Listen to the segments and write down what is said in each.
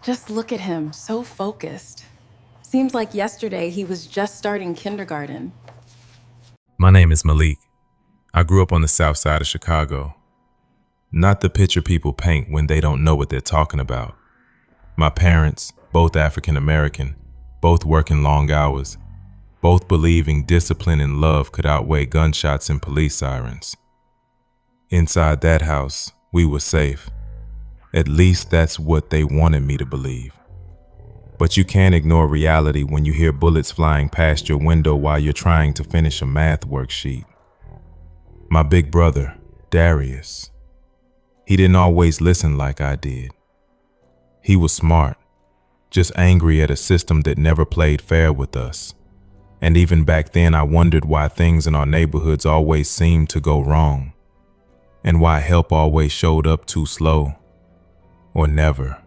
Just look at him, so focused. Seems like yesterday he was just starting kindergarten. My name is Malik. I grew up on the south side of Chicago. Not the picture people paint when they don't know what they're talking about. My parents, both African American, both working long hours, both believing discipline and love could outweigh gunshots and police sirens. Inside that house, we were safe. At least that's what they wanted me to believe. But you can't ignore reality when you hear bullets flying past your window while you're trying to finish a math worksheet. My big brother, Darius, he didn't always listen like I did. He was smart, just angry at a system that never played fair with us. And even back then, I wondered why things in our neighborhoods always seemed to go wrong, and why help always showed up too slow, or never.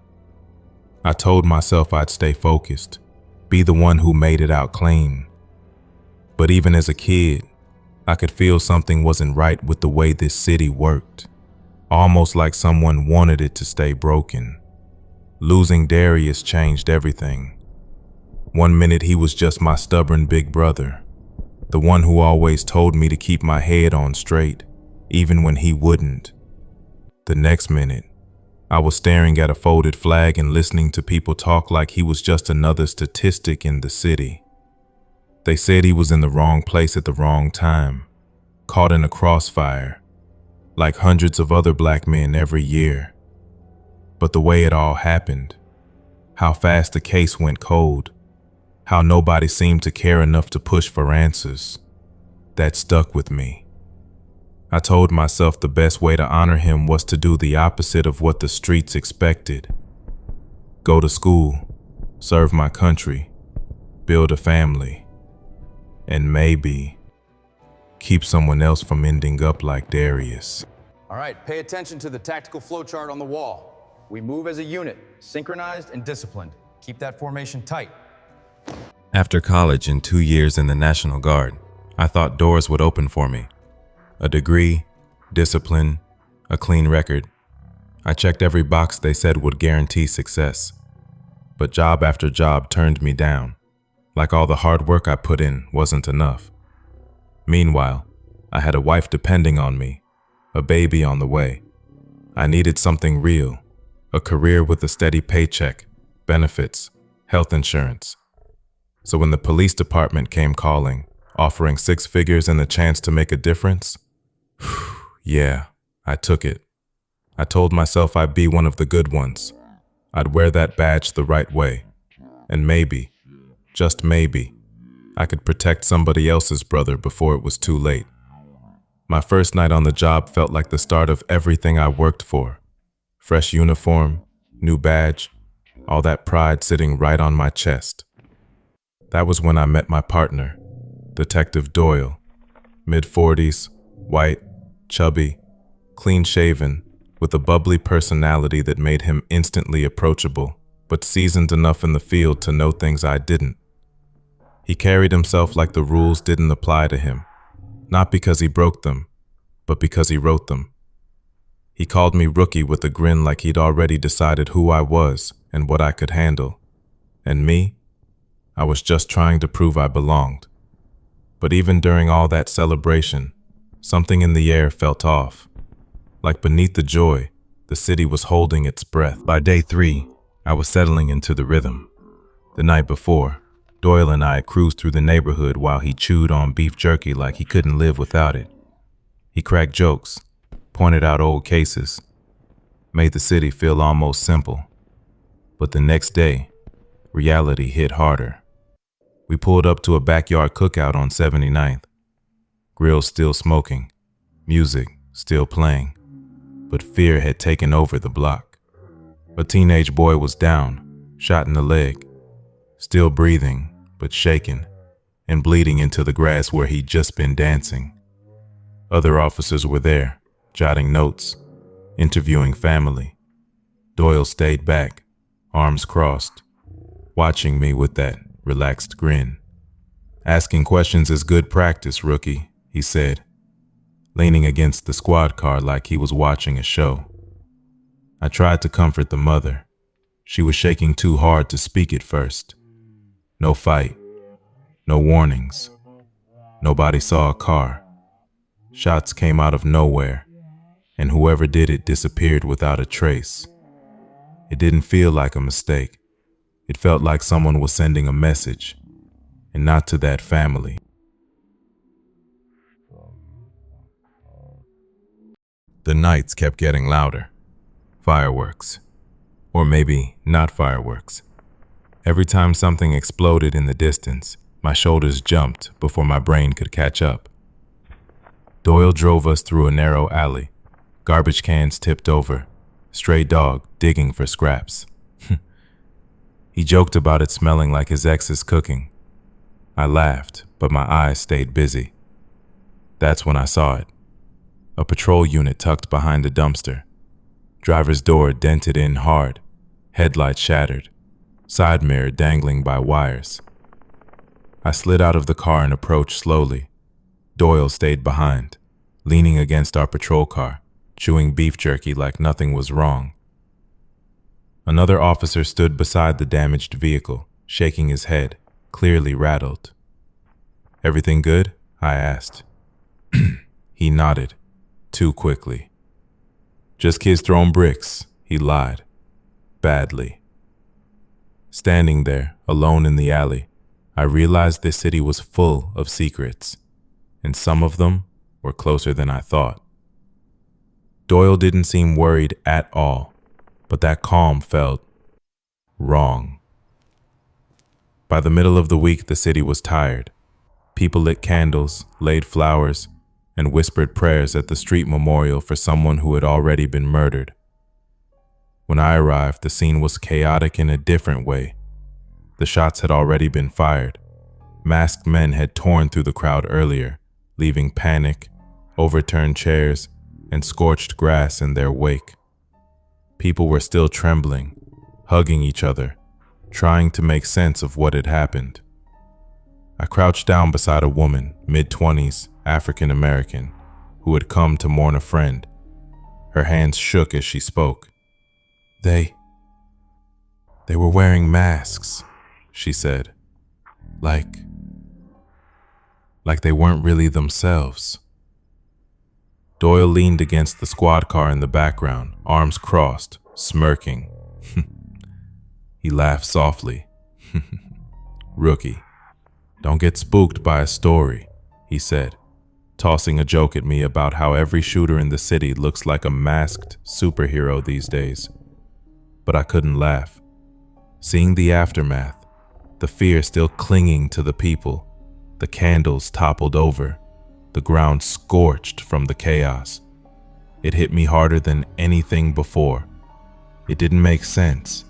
I told myself I'd stay focused, be the one who made it out clean. But even as a kid, I could feel something wasn't right with the way this city worked, almost like someone wanted it to stay broken. Losing Darius changed everything. One minute he was just my stubborn big brother, the one who always told me to keep my head on straight, even when he wouldn't. The next minute, I was staring at a folded flag and listening to people talk like he was just another statistic in the city. They said he was in the wrong place at the wrong time, caught in a crossfire, like hundreds of other black men every year. But the way it all happened, how fast the case went cold, how nobody seemed to care enough to push for answers, that stuck with me. I told myself the best way to honor him was to do the opposite of what the streets expected. Go to school, serve my country, build a family, and maybe keep someone else from ending up like Darius. All right, pay attention to the tactical flowchart on the wall. We move as a unit, synchronized and disciplined. Keep that formation tight. After college and 2 years in the National Guard, I thought doors would open for me. A degree, discipline, a clean record. I checked every box they said would guarantee success. But job after job turned me down, like all the hard work I put in wasn't enough. Meanwhile, I had a wife depending on me, a baby on the way. I needed something real, a career with a steady paycheck, benefits, health insurance. So when the police department came calling, offering 6 figures and the chance to make a difference, yeah, I took it. I told myself I'd be one of the good ones. I'd wear that badge the right way. And maybe, just maybe, I could protect somebody else's brother before it was too late. My first night on the job felt like the start of everything I worked for. Fresh uniform, new badge, all that pride sitting right on my chest. That was when I met my partner, Detective Doyle, mid-40s, white, chubby, clean-shaven, with a bubbly personality that made him instantly approachable, but seasoned enough in the field to know things I didn't. He carried himself like the rules didn't apply to him, not because he broke them, but because he wrote them. He called me rookie with a grin like he'd already decided who I was and what I could handle. And me? I was just trying to prove I belonged. But even during all that celebration, something in the air felt off. Like beneath the joy, the city was holding its breath. By day 3, I was settling into the rhythm. The night before, Doyle and I cruised through the neighborhood while he chewed on beef jerky like he couldn't live without it. He cracked jokes, pointed out old cases, made the city feel almost simple. But the next day, reality hit harder. We pulled up to a backyard cookout on 79th. Grills still smoking, music still playing, but fear had taken over the block. A teenage boy was down, shot in the leg, still breathing, but shaken, and bleeding into the grass where he'd just been dancing. Other officers were there, jotting notes, interviewing family. Doyle stayed back, arms crossed, watching me with that relaxed grin. "Asking questions is good practice, rookie," he said, leaning against the squad car like he was watching a show. I tried to comfort the mother. She was shaking too hard to speak at first. No fight. No warnings. Nobody saw a car. Shots came out of nowhere, and whoever did it disappeared without a trace. It didn't feel like a mistake. It felt like someone was sending a message, and not to that family. The nights kept getting louder. Fireworks. Or maybe not fireworks. Every time something exploded in the distance, my shoulders jumped before my brain could catch up. Doyle drove us through a narrow alley. Garbage cans tipped over. Stray dog digging for scraps. He joked about it smelling like his ex's cooking. I laughed, but my eyes stayed busy. That's when I saw it. A patrol unit tucked behind a dumpster. Driver's door dented in hard. Headlights shattered. Side mirror dangling by wires. I slid out of the car and approached slowly. Doyle stayed behind, leaning against our patrol car, chewing beef jerky like nothing was wrong. Another officer stood beside the damaged vehicle, shaking his head, clearly rattled. "Everything good?" I asked. He nodded, too quickly. "Just kids throwing bricks," he lied. Badly. Standing there, alone in the alley, I realized this city was full of secrets, and some of them were closer than I thought. Doyle didn't seem worried at all, but that calm felt wrong. By the middle of the week, the city was tired. People lit candles, laid flowers, and whispered prayers at the street memorial for someone who had already been murdered. When I arrived, the scene was chaotic in a different way. The shots had already been fired. Masked men had torn through the crowd earlier, leaving panic, overturned chairs, and scorched grass in their wake. People were still trembling, hugging each other, trying to make sense of what had happened. I crouched down beside a woman, mid-20s, African American, who had come to mourn a friend. Her hands shook as she spoke. They were wearing masks, she said. Like they weren't really themselves. Doyle leaned against the squad car in the background, arms crossed, smirking. He laughed softly. "Rookie, don't get spooked by a story," he said, tossing a joke at me about how every shooter in the city looks like a masked superhero these days. But I couldn't laugh. Seeing the aftermath, the fear still clinging to the people, the candles toppled over, the ground scorched from the chaos. It hit me harder than anything before. It didn't make sense.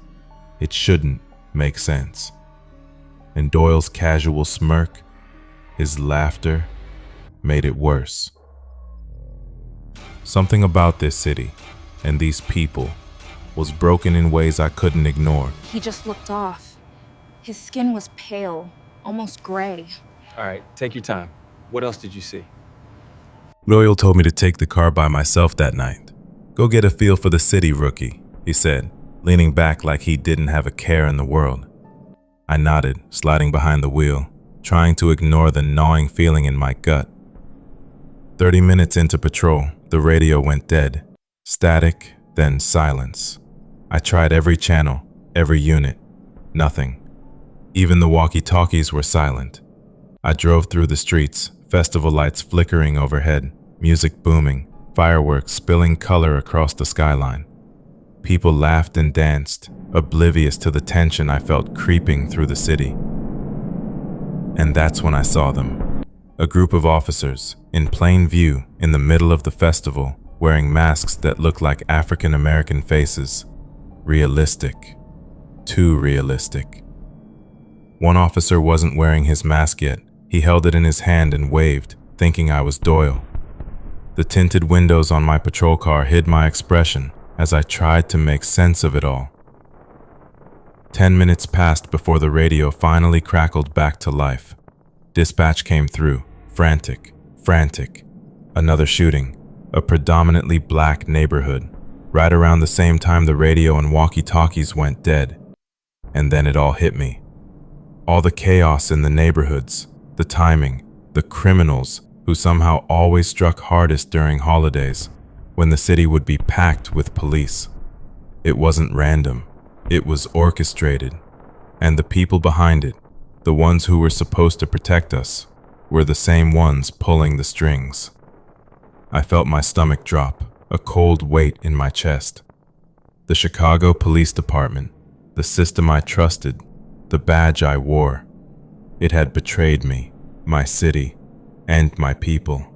It shouldn't make sense. And Doyle's casual smirk, his laughter, made it worse. Something about this city and these people was broken in ways I couldn't ignore. He just looked off. His skin was pale, almost gray. All right, take your time. What else did you see? Doyle told me to take the car by myself that night. "Go get a feel for the city, rookie," he said, leaning back like he didn't have a care in the world. I nodded, sliding behind the wheel, trying to ignore the gnawing feeling in my gut. 30 minutes into patrol, the radio went dead. Static, then silence. I tried every channel, every unit. Nothing. Even the walkie-talkies were silent. I drove through the streets, festival lights flickering overhead, music booming, fireworks spilling color across the skyline. People laughed and danced, oblivious to the tension I felt creeping through the city. And that's when I saw them. A group of officers, in plain view, in the middle of the festival, wearing masks that looked like African American faces. Realistic. Too realistic. One officer wasn't wearing his mask yet. He held it in his hand and waved, thinking I was Doyle. The tinted windows on my patrol car hid my expression as I tried to make sense of it all. 10 minutes passed before the radio finally crackled back to life. Dispatch came through, frantic. Another shooting, a predominantly black neighborhood. right around the same time the radio and walkie-talkies went dead. And then it all hit me. All the chaos in the neighborhoods, the timing, the criminals who somehow always struck hardest during holidays, when the city would be packed with police. It wasn't random, it was orchestrated. And the people behind it, the ones who were supposed to protect us, were the same ones pulling the strings. I felt my stomach drop, a cold weight in my chest. The Chicago Police Department, the system I trusted, the badge I wore, it had betrayed me, my city, and my people.